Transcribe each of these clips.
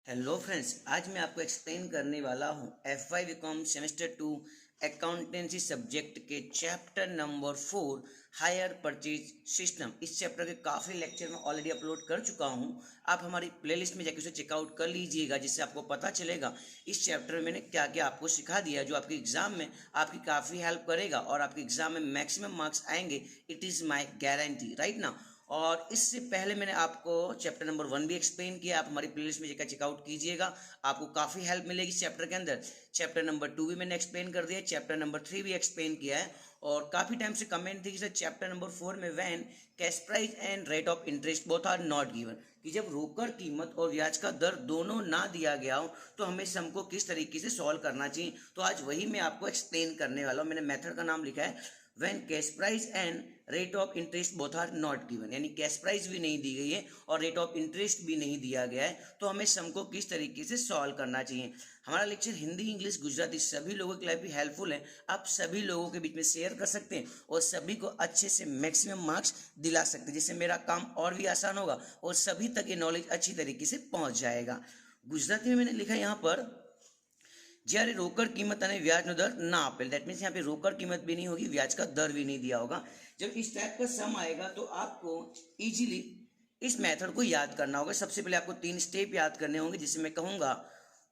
Hello friends, आज मैं आपको एक्सप्लेन करने वाला हूँ FY B Com semester 2 accountancy subject के chapter number 4 hire purchase system. इस चैप्टर के काफ़ी लेक्चर मैं ऑलरेडी अपलोड कर चुका हूँ। आप हमारी प्लेलिस्ट में जाकर उसे चेकआउट कर लीजिएगा, जिससे आपको पता चलेगा इस चैप्टर में मैंने क्या क्या आपको सिखा दिया, जो आपके एग्जाम में आपकी काफ़ी हेल्प करेगा और आपके एग्जाम में मैक्सिमम मार्क्स आएंगे। It is my guarantee right ना। और इससे पहले मैंने आपको चैप्टर नंबर 1 भी एक्सप्लेन किया, आप हमारी प्लेलिस्ट में जाकर चेकआउट कीजिएगा, आपको काफ़ी हेल्प मिलेगी इस चैप्टर के अंदर। चैप्टर नंबर 2 भी मैंने एक्सप्लेन कर दिया, चैप्टर नंबर 3 भी एक्सप्लेन किया है। और काफ़ी टाइम से कमेंट थी कि सर चैप्टर नंबर 4 में when cash price and rate of interest both are not given, कि जब रोकड़ कीमत और ब्याज का दर दोनों ना दिया गया हो तो हमें सम को किस तरीके से सॉल्व करना चाहिए। तो आज वही मैं आपको एक्सप्लेन करने वाला हूँ। मैंने मेथड का नाम लिखा है when cash price and rate of interest both are not given, यानी कैश प्राइस भी नहीं दी गई है और रेट ऑफ इंटरेस्ट भी नहीं दिया गया है, तो हमें सम को किस तरीके से सॉल्व करना चाहिए। हमारा लेक्चर हिंदी, इंग्लिश, गुजराती सभी लोगों के लिए भी हेल्पफुल है। आप सभी लोगों के बीच में शेयर कर सकते हैं और सभी को अच्छे से मैक्सिमम मार्क्स दिला सकते हैं, जिससे मेरा काम और भी आसान होगा और सभी तक ये नॉलेज अच्छी तरीके से पहुंच जाएगा। गुजराती में मैंने लिखा यहाँ पर, જ્યારે રોકડ કિંમત અને વ્યાજનો દર ના આપેલ, दैट मीन्स यहाँ पे रोकड़ कीमत भी नहीं होगी, ब्याज का दर भी नहीं दिया होगा। जब इस टाइप का सम आएगा तो आपको इजीली इस मेथड को याद करना होगा। सबसे पहले आपको 3 स्टेप याद करने होंगे, जिससे मैं कहूँगा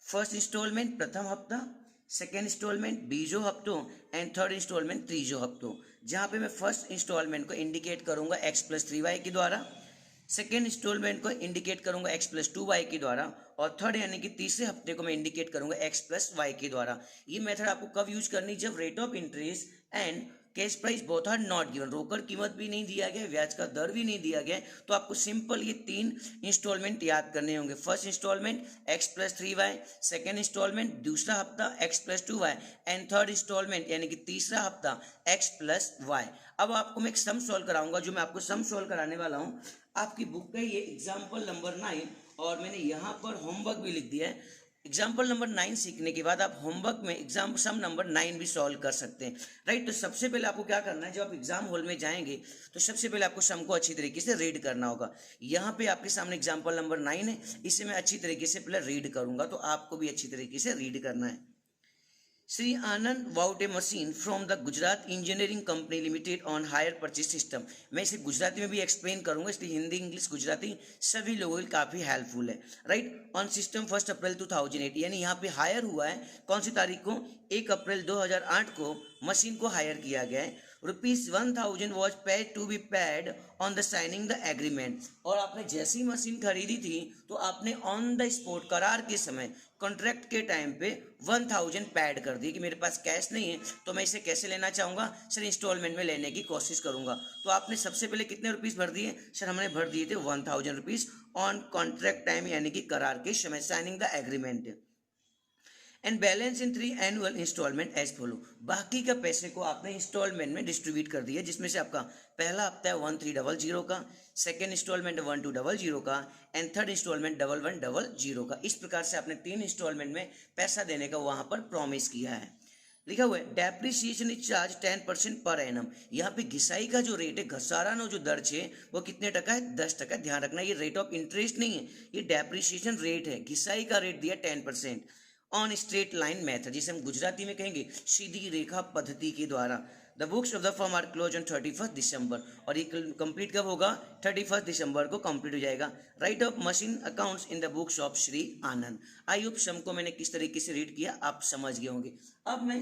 फर्स्ट इंस्टॉलमेंट प्रथम हफ्ता, सेकेंड इंस्टॉलमेंट बीजो हफ्तों एंड थर्ड इंस्टॉलमेंट त्रीजो हफ्तों। जहाँ पे मैं फर्स्ट इंस्टॉलमेंट को इंडिकेट करूँगा x+3y के द्वारा, सेकेंड इंस्टॉलमेंट को इंडिकेट करूंगा x+2y के द्वारा, और थर्ड यानी कि तीसरे हफ्ते को मैं इंडिकेट करूंगा x+y के द्वारा। ये मेथड आपको कब यूज करनी, जब rate of interest and cash price both are not given, रोकड़ कीमत भी नहीं दिया गया, ब्याज का दर भी नहीं दिया गया, तो आपको सिंपल ये 3 इंस्टॉलमेंट याद करने होंगे। First instalment x+3y, second instalment दूसरा हफ्ता x+2y एंड थर्ड इंस्टॉलमेंट यानी कि तीसरा हफ्ता x+y। अब आपको मैं एक सम सॉल्व कराऊंगा। जो मैं आपको सम सॉल्व कराने वाला हूँ, आपकी बुक का ये एग्जाम्पल नंबर 9, और मैंने यहाँ पर होमवर्क भी लिख दिया है। एग्जाम्पल नंबर 9 सीखने के बाद आप होमवर्क में एग्जाम सम नंबर 9 भी सॉल्व कर सकते हैं, राइट। तो सबसे पहले आपको क्या करना है, जब आप एग्जाम हॉल में जाएंगे तो सबसे पहले आपको सम को अच्छी तरीके से रीड करना होगा। यहाँ पे आपके सामने एग्जाम्पल नंबर 9 है, इसे मैं अच्छी तरीके से पहले रीड करूंगा, तो आपको भी अच्छी तरीके से रीड करना है। Shri Anand bought a machine from the Gujarat engineering company limited on higher purchase system. मैं इसे गुजराती में भी एक्सप्लेन करूंगा, इसलिए हिंदी, इंग्लिश, गुजराती सभी लोगों के लिए काफ़ी हेल्पफुल है, राइट। ऑन सिस्टम 1 अप्रैल 2008, यानी यहाँ पे हायर हुआ है कौन सी तारीख को, 1 अप्रैल 2008 को मशीन को हायर किया गया है। ₹1000 was paid to be paid on the signing the agreement, और आपने जैसी मशीन खरीदी थी तो आपने ऑन द स्पॉट, करार के समय, कॉन्ट्रैक्ट के टाइम पे 1000 पेड कर दी कि मेरे पास कैश नहीं है तो मैं इसे कैसे लेना चाहूँगा, सर इंस्टॉलमेंट में लेने की कोशिश करूँगा। तो आपने सबसे पहले कितने रुपीज़ भर दिए, सर हमने भर दिए थे 1000 रुपीज़ ऑन कॉन्ट्रैक्ट टाइम, यानी कि करार के समय, signing the agreement. And balance in 3 annual instalment as follow, बाकी का पैसे को आपने इंस्टॉलमेंट में डिस्ट्रीब्यूट कर दिया, जिसमें से आपका पहला हफ्ता है 1300 का, सेकेंड इंस्टॉलमेंट 1200 का एंड थर्ड इंस्टॉलमेंट 1100 का। इस प्रकार से आपने 3 इंस्टॉलमेंट में पैसा देने का वहां पर प्रॉमिस किया है। लिखा हुआ है depreciation is charge 10% per annum. यहाँ पे घिसाई का जो रेट है, घसारानो जो दर है, वो कितने टका है, 10%। ध्यान रखना, ये रेट ऑफ इंटरेस्ट नहीं है, ये डेप्रिसिएशन रेट है। घिसाई का रेट दिया 10% ऑन स्ट्रेट लाइन मेथड, जिसे हम गुजराती में कहेंगे सीधी रेखा पद्धति के द्वारा। The books of the firm are close on 31 December, और ये कंप्लीट कब होगा, 31 दिसंबर को कंप्लीट हो जाएगा। Write off machine accounts in the books of Shri Anand. I hope some को मैंने किस तरीके से रीड किया आप समझ गए होंगे। अब मैं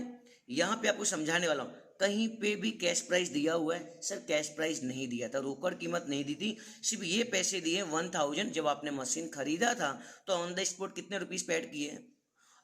यहाँ पे आपको समझाने वाला हूँ, कहीं पे भी कैश प्राइस दिया हुआ है, सर कैश प्राइस नहीं दिया था, रोकड़ कीमत नहीं दी थी, सिर्फ ये पैसे दिए 1000। जब आपने मशीन खरीदा था तो ऑन द स्पॉट कितने रुपीज पेड किए,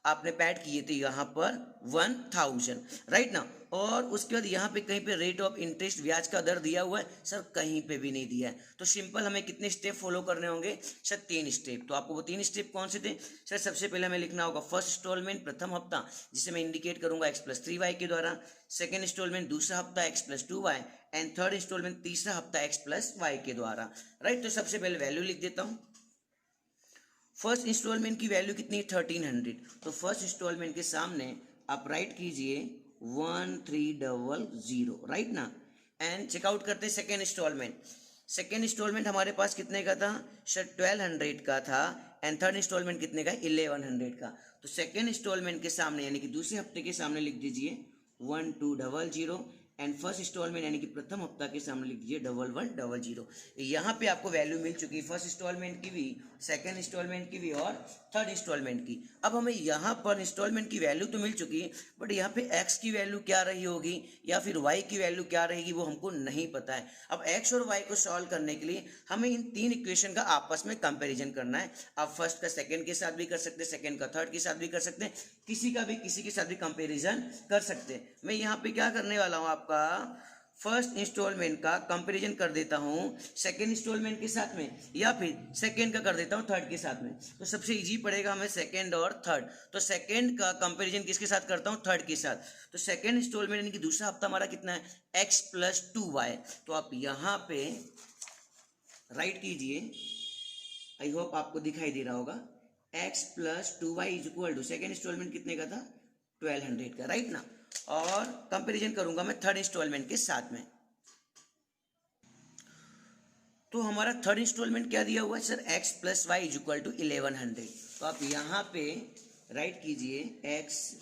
आपने पैड किए थे यहाँ पर 1000, राइट ना। और उसके बाद यहाँ पे कहीं पे रेट ऑफ इंटरेस्ट, ब्याज का दर दिया हुआ है, सर कहीं पे भी नहीं दिया है। तो सिंपल हमें कितने स्टेप फॉलो करने होंगे, सर 3 स्टेप। तो आपको वो 3 स्टेप कौन से थे, सर सबसे पहले हमें लिखना होगा फर्स्ट इंस्टॉलमेंट प्रथम हफ्ता, जिसे मैं इंडिकेट करूंगा x+3y के द्वारा, सेकेंड इंस्टॉलमेंट दूसरा हफ्ता x+2y एंड थर्ड इंस्टॉलमेंट तीसरा हफ्ता x+y के द्वारा, राइट। तो सबसे पहले वैल्यू लिख देता हूँ। फर्स्ट इंस्टॉलमेंट की वैल्यू कितनी है, 1300। तो फर्स्ट इंस्टॉलमेंट के सामने आप राइट कीजिए 1300, राइट ना। एंड चेकआउट करते हैं सेकेंड इंस्टॉलमेंट। सेकेंड इंस्टॉलमेंट हमारे पास कितने का था सर 1200 का था, एंड थर्ड इंस्टॉलमेंट कितने का 1100 का। तो सेकेंड इंस्टॉलमेंट के सामने यानी कि दूसरे हफ्ते के सामने लिख दीजिए 1200 एंड फर्स्ट इंस्टॉलमेंट यानी कि प्रथम हफ्ता के सामने लिख दीजिए 1100। यहाँ पे आपको वैल्यू मिल चुकी है फर्स्ट इंस्टॉलमेंट की भी, सेकंड इंस्टॉलमेंट की भी और थर्ड इंस्टॉलमेंट की। अब हमें यहाँ पर इंस्टॉलमेंट की वैल्यू तो मिल चुकी है, बट यहाँ पे एक्स की वैल्यू क्या रही होगी या फिर वाई की वैल्यू क्या रहेगी वो हमको नहीं पता है। अब एक्स और वाई को सॉल्व करने के लिए हमें इन तीन इक्वेशन का आपस में कंपेरिजन करना है। आप फर्स्ट का सेकंड के साथ भी कर सकते हैं, सेकंड का थर्ड के साथ भी कर सकते हैं, किसी के साथ भी कंपेरिजन कर सकते हैं। मैं यहाँ पे क्या करने वाला हूँ, आपका फर्स्ट इंस्टॉलमेंट का कंपैरिजन कर देता हूँ सेकेंड इंस्टॉलमेंट के साथ में, या फिर सेकेंड का कर देता हूँ थर्ड के साथ में। तो सबसे इजी पड़ेगा हमें सेकेंड और थर्ड। तो सेकेंड का कंपैरिजन किसके साथ करता हूँ, थर्ड के साथ। तो सेकेंड इंस्टॉलमेंट यानी कि दूसरा हफ्ता हमारा कितना है x + 2y। तो आप यहाँ पे राइट कीजिए, आई होप आपको दिखाई दे रहा होगा, x + 2y = सेकेंड इंस्टॉलमेंट कितने का था 1200 का, राइट ना। और कंपैरिजन करूंगा मैं थर्ड इंस्टॉलमेंट के साथ में। तो हमारा थर्ड इंस्टॉलमेंट क्या दिया हुआ है सर, x + y = 1100। तो आप यहाँ पे राइट कीजिए x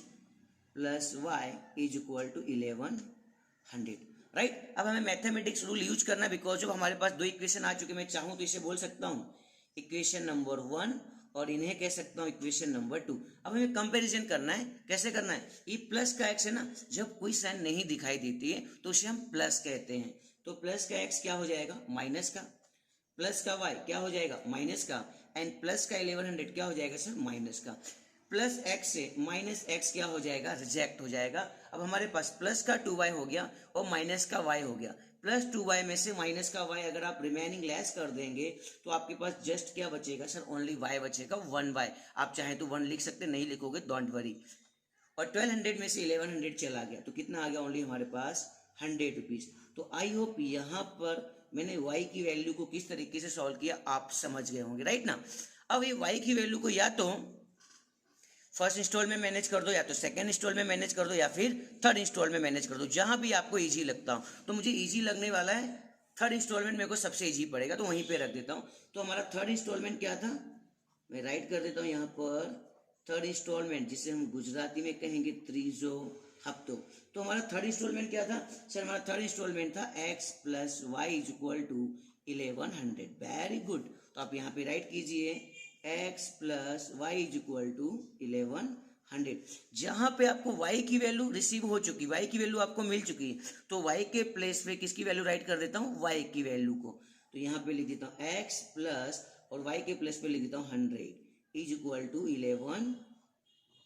+ y = 1100, राइट। अब हमें मैथमेटिक्स रूल यूज करना है, बिकॉज जब हमारे पास दो इक्वेशन आ चुके, मैं चाहूँ तो इसे बोल सकता हूँ इक्वेशन नंबर 1 और इन्हें कह सकता हूँ इक्वेशन नंबर 2। अब हमें कंपैरिजन करना है, कैसे करना है, ये प्लस का एक्स है ना, जब कोई साइन नहीं दिखाई देती है तो उसे हम प्लस कहते हैं। तो प्लस का एक्स क्या हो जाएगा माइनस का, प्लस का वाई क्या हो जाएगा माइनस का, एंड प्लस का 1100 क्या हो जाएगा सर माइनस का। प्लस एक्स से माइनस एक्स क्या हो जाएगा, रिजेक्ट हो जाएगा। अब हमारे पास प्लस का 2y हो गया और माइनस का y हो गया। प्लस 2y में से माइनस का y अगर आप रिमेनिंग लेस कर देंगे तो आपके पास जस्ट क्या बचेगा सर, ओनली y बचेगा, 1y। आप चाहे तो 1 लिख सकते, नहीं लिखोगे डोंट वरी। और 1200 में से 1100 चला गया तो कितना आ गया, ओनली हमारे पास 100 रुपीज। तो आई होप यहाँ पर मैंने y की वैल्यू को किस तरीके से सॉल्व किया आप समझ गए होंगे, राइट ना। अब ये y की वैल्यू को या तो फर्स्ट इंस्टॉल में मैनेज कर दो, या तो सेकंड इंस्टॉल में मैनेज कर दो, या फिर थर्ड इंस्टॉल में मैनेज कर दो, जहां भी आपको इजी लगता हो। तो मुझे इजी लगने वाला है थर्ड इंस्टॉलमेंट, मेरे को सबसे इजी पड़ेगा तो वहीं पे रख देता हूँ। तो हमारा थर्ड इंस्टॉलमेंट क्या था, मैं राइट कर देता हूँ यहाँ पर थर्ड इंस्टॉलमेंट, जिसे हम गुजराती में कहेंगे त्रीजो हफ्तो। तो हमारा थर्ड इंस्टॉलमेंट क्या था सर, हमारा थर्ड इंस्टॉलमेंट था x + y = 1100। Very good. तो आप यहाँ पे राइट कीजिए x + y = 1100। जहां पे आपको y की वैल्यू रिसीव हो चुकी, y की वैल्यू आपको मिल चुकी, तो y के प्लेस पे किसकी वैल्यू राइट कर देता हूँ, y की वैल्यू को। तो यहाँ पे लिख देता हूँ x प्लस और y के प्लेस पे लिख देता हूँ 100 =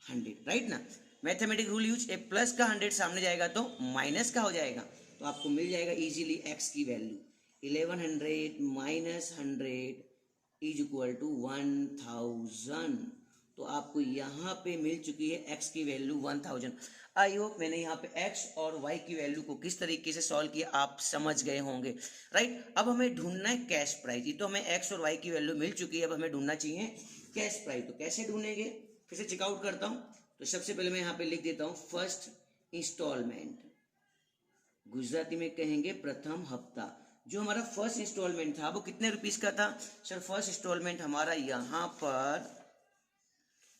1100, राइट ना। मैथमेटिक रूल यूज, एक प्लस का 100 सामने जाएगा तो माइनस का हो जाएगा, तो आपको मिल जाएगा इजीली x की वैल्यू 1100 - 100 = 1000। तो आपको यहाँ पे मिल चुकी है x की वैल्यू 1000। आई होप मैंने यहाँ पे x और y की वैल्यू को किस तरीके से सॉल्व किया आप समझ गए होंगे, राइट। अब हमें ढूंढना है कैश प्राइस। ये तो हमें x और y की वैल्यू मिल चुकी है, अब हमें ढूंढना चाहिए कैश प्राइस। तो कैसे ढूंढेंगे, फिर से चेकआउट करता हूँ। तो सबसे पहले मैं यहाँ पे लिख देता हूँ फर्स्ट इंस्टॉलमेंट, गुजराती में कहेंगे प्रथम हफ्ता। जो हमारा फर्स्ट इंस्टॉलमेंट था वो कितने रुपीस का था सर, फर्स्ट इंस्टॉलमेंट हमारा यहाँ पर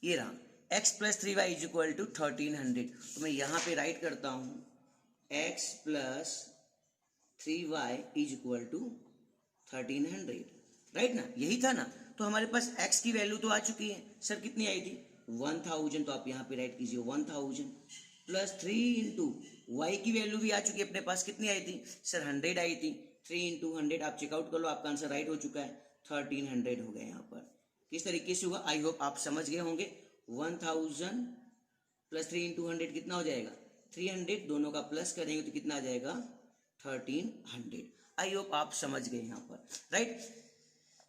ये रहा, x + 3y = 1300। तो मैं यहाँ पे राइट करता हूँ x + 3y = 1300, राइट ना, यही था ना। तो हमारे पास x की वैल्यू तो आ चुकी है सर, कितनी आई थी 1000। तो आप यहाँ पे राइट कीजिए 1000 + 3 × y की वैल्यू भी आ चुकी है अपने पास, कितनी आई थी सर 100 आई थी। 3 × 100 आप चेकआउट कर लो, आपका आंसर राइट हो चुका है, 1300 हो गया। यहाँ पर किस तरीके से होगा आई होप आप समझ गए होंगे। 1000 + 3 × 100 कितना हो जाएगा 300, दोनों का प्लस करेंगे तो कितना आ जाएगा 1300। आई होप आप समझ गए यहाँ पर, राइट।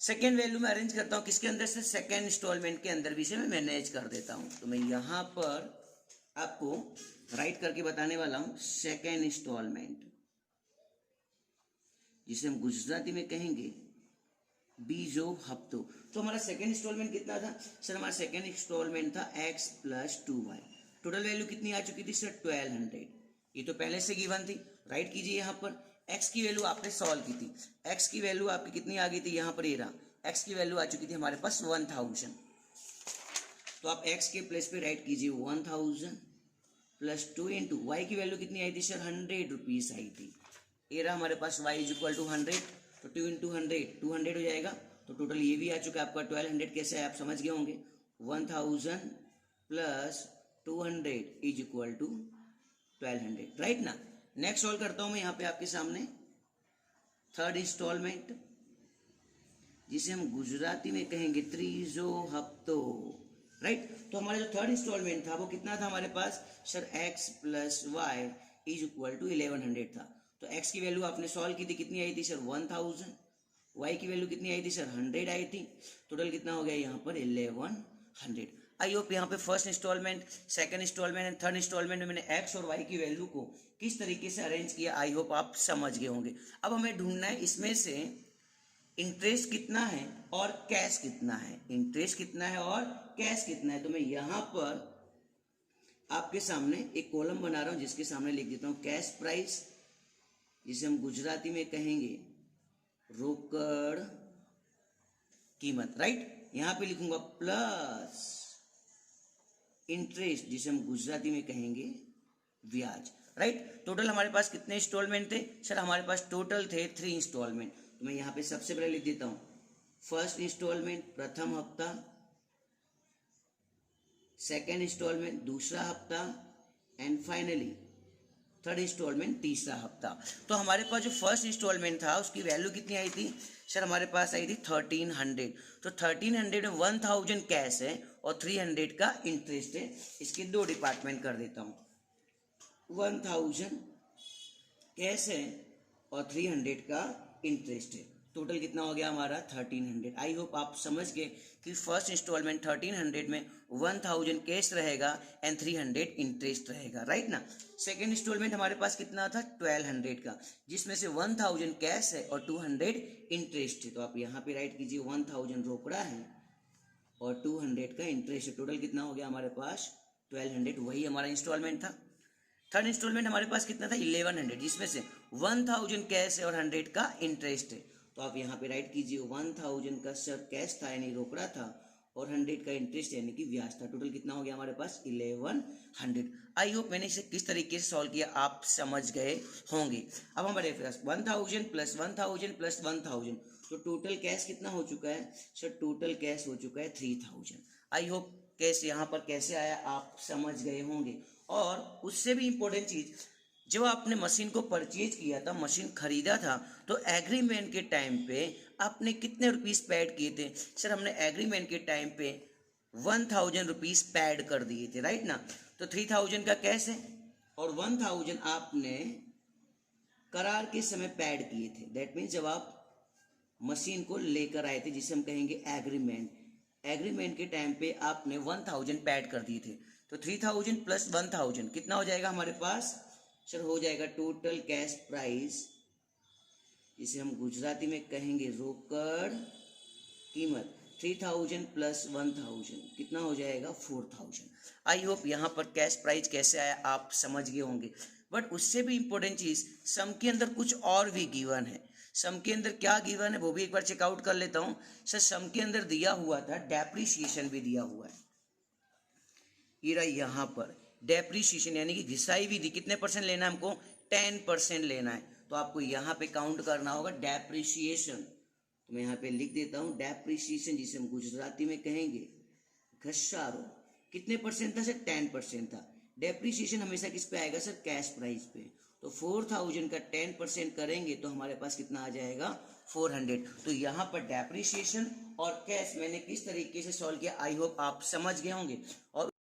सेकेंड वैल्यू में अरेंज करता हूँ किसके अंदर से, सेकेंड इंस्टॉलमेंट के अंदर भी से मैं मैनेज कर देता हूँ। तो मैं यहाँ पर आपको राइट करके बताने वाला हूँ सेकेंड इंस्टॉलमेंट, जिसे हम गुजराती में कहेंगे बीजो हफ्तो। तो हमारा सेकेंड इंस्टॉलमेंट कितना था सर, हमारा सेकेंड इंस्टॉलमेंट था x + 2y। टोटल वैल्यू कितनी आ चुकी थी सर 1200, ये तो पहले से गिवन थी। राइट कीजिए यहाँ पर एक्स की वैल्यू आपने सॉल्व की थी, एक्स की वैल्यू आपकी कितनी आ गई थी, यहाँ पर ये रहा, एक्स की वैल्यू आ चुकी थी हमारे पास 1000। तो आप एक्स के प्लेस पे राइट कीजिए 1000 प्लस 2 इंटू वाई की वैल्यू कितनी आई थी सर, 100 रुपीज़ आई थी। ये रहा हमारे पास y इज इक्वल टू 100, तो 2 इंटू 100 हो जाएगा। तो टोटल ये भी आ चुका है आपका 1200। कैसे है आप समझ गए होंगे, 1000 plus 200 is equal to 1200, right ना। नेक्स्ट सॉल्व करता हूँ मैं यहाँ पे आपके सामने थर्ड इंस्टॉलमेंट, जिसे हम गुजराती में कहेंगे त्रीजो हफ्तो, राइट। तो हमारा जो थर्ड इंस्टॉलमेंट था वो कितना था हमारे पास sir, x plus Y is equal to 1100 था। तो x की वैल्यू आपने सॉल्व की थी, कितनी आई थी सर 1000, y की वैल्यू कितनी आई थी सर 100 आई थी। टोटल कितना हो गया यहाँ पर 1100। आई होप यहाँ पे first instalment, second instalment and third instalment में मैंने x और y की वैल्यू को किस तरीके से अरेंज किया, आई होप आप समझ गए होंगे। अब हमें ढूंढना है इसमें से इंटरेस्ट कितना है और कैश कितना है, इंटरेस्ट कितना है और कैश कितना है। तो मैं यहाँ पर आपके सामने एक कॉलम बना रहा हूँ जिसके सामने लिख देता हूँ कैश प्राइस, जिसे हम गुजराती में कहेंगे रोकड़ कीमत, राइट। यहाँ पे लिखूंगा प्लस इंटरेस्ट, जिसे हम गुजराती में कहेंगे ब्याज, राइट। टोटल हमारे पास कितने इंस्टॉलमेंट थे सर, हमारे पास टोटल थे 3 इंस्टॉलमेंट। तो मैं यहाँ पे सबसे पहले लिख देता हूँ फर्स्ट इंस्टॉलमेंट प्रथम हफ्ता, सेकेंड इंस्टॉलमेंट दूसरा हफ्ता एंड फाइनली थर्ड इंस्टॉलमेंट तीसरा हफ्ता। तो हमारे पास जो फर्स्ट इंस्टॉलमेंट था उसकी वैल्यू कितनी आई थी सर, हमारे पास आई थी 1300। तो 1300 में 1000 कैश है और 300 का इंटरेस्ट है। इसके दो डिपार्टमेंट कर देता हूँ, 1000 कैश है और 300 का इंटरेस्ट है। टोटल कितना हो गया हमारा 1300। आई होप आप समझ गए कि फर्स्ट इंस्टॉलमेंट 1300 में 1000 कैश रहेगा एंड 300 इंटरेस्ट रहेगा, राइट ना। सेकेंड इंस्टॉलमेंट हमारे पास कितना था 1200 का, जिसमें से 1000 कैश है और 200 इंटरेस्ट है। तो आप यहाँ पे राइट कीजिए 1000 रोकड़ा है और 200 का इंटरेस्ट है। टोटल कितना हो गया हमारे पास 1200, वही हमारा इंस्टॉलमेंट था। थर्ड इंस्टॉलमेंट हमारे पास कितना था 1100, जिसमें से 1000 कैश है और 100 का इंटरेस्ट है। तो आप यहाँ पे राइट कीजिए 1000 का सर कैश था यानी रोकड़ा था और 100 का इंटरेस्ट यानी कि ब्याज था। टोटल कितना हो गया हमारे पास 1100। आई होप मैंने इसे किस तरीके से सॉल्व किया आप समझ गए होंगे। अब हमारे पास 1000 प्लस 1000 प्लस 1000, तो टोटल कैश कितना हो चुका है सर, टोटल कैश हो चुका है 3000। आई होप कैश यहाँ पर कैसे आया आप समझ गए होंगे। और उससे भी इम्पोर्टेंट चीज, जब आपने मशीन को परचेज किया था, मशीन खरीदा था, तो एग्रीमेंट के टाइम पे आपने कितने रुपीस पेड किए थे सर, हमने एग्रीमेंट के टाइम पे 1000 रुपीस पेड कर दिए थे, राइट ना। तो 3000 का कैश है और 1000 आपने करार के समय पेड किए थे। दैट मीन्स जब आप मशीन को लेकर आए थे, जिसे हम कहेंगे एग्रीमेंट, एग्रीमेंट के टाइम पे आपने 1000 पेड कर दिए थे। तो 3000 प्लस 1000 कितना हो जाएगा हमारे पास सर, हो जाएगा टोटल कैश प्राइस, जिसे हम गुजराती में कहेंगे रोकड़ कीमत। 3000 प्लस 1000 कितना हो जाएगा 4000। आई होप यहाँ पर कैश प्राइस कैसे आया आप समझ गए होंगे। बट उससे भी इम्पोर्टेंट चीज, सम के अंदर कुछ और भी गिवन है। सम के अंदर क्या गिवन है वो भी एक बार चेकआउट कर लेता हूँ सर। सम के अंदर दिया हुआ था डेप्रीशिएशन भी दिया हुआ है, ये रहा यहाँ पर डेप्रीशिएशन यानी कि घिसाई विधि कितने परसेंट लेना है हमको 10% लेना है। तो आपको यहाँ पे काउंट करना होगा डेप्रीशिएशन। तो मैं यहाँ पे लिख देता हूँ डेप्रीशिएशन, जिसे हम गुजराती में कहेंगे घसारो, कितने परसेंट था सर 10% था। डेप्रीशिएशन हमेशा किस पे आएगा सर, कैश प्राइस पे। तो 4000 का 10% करेंगे तो हमारे पास कितना आ जाएगा 400। तो यहाँ पर डेप्रीशिएशन और कैश मैंने किस तरीके से सॉल्व किया आई होप आप समझ गए होंगे। और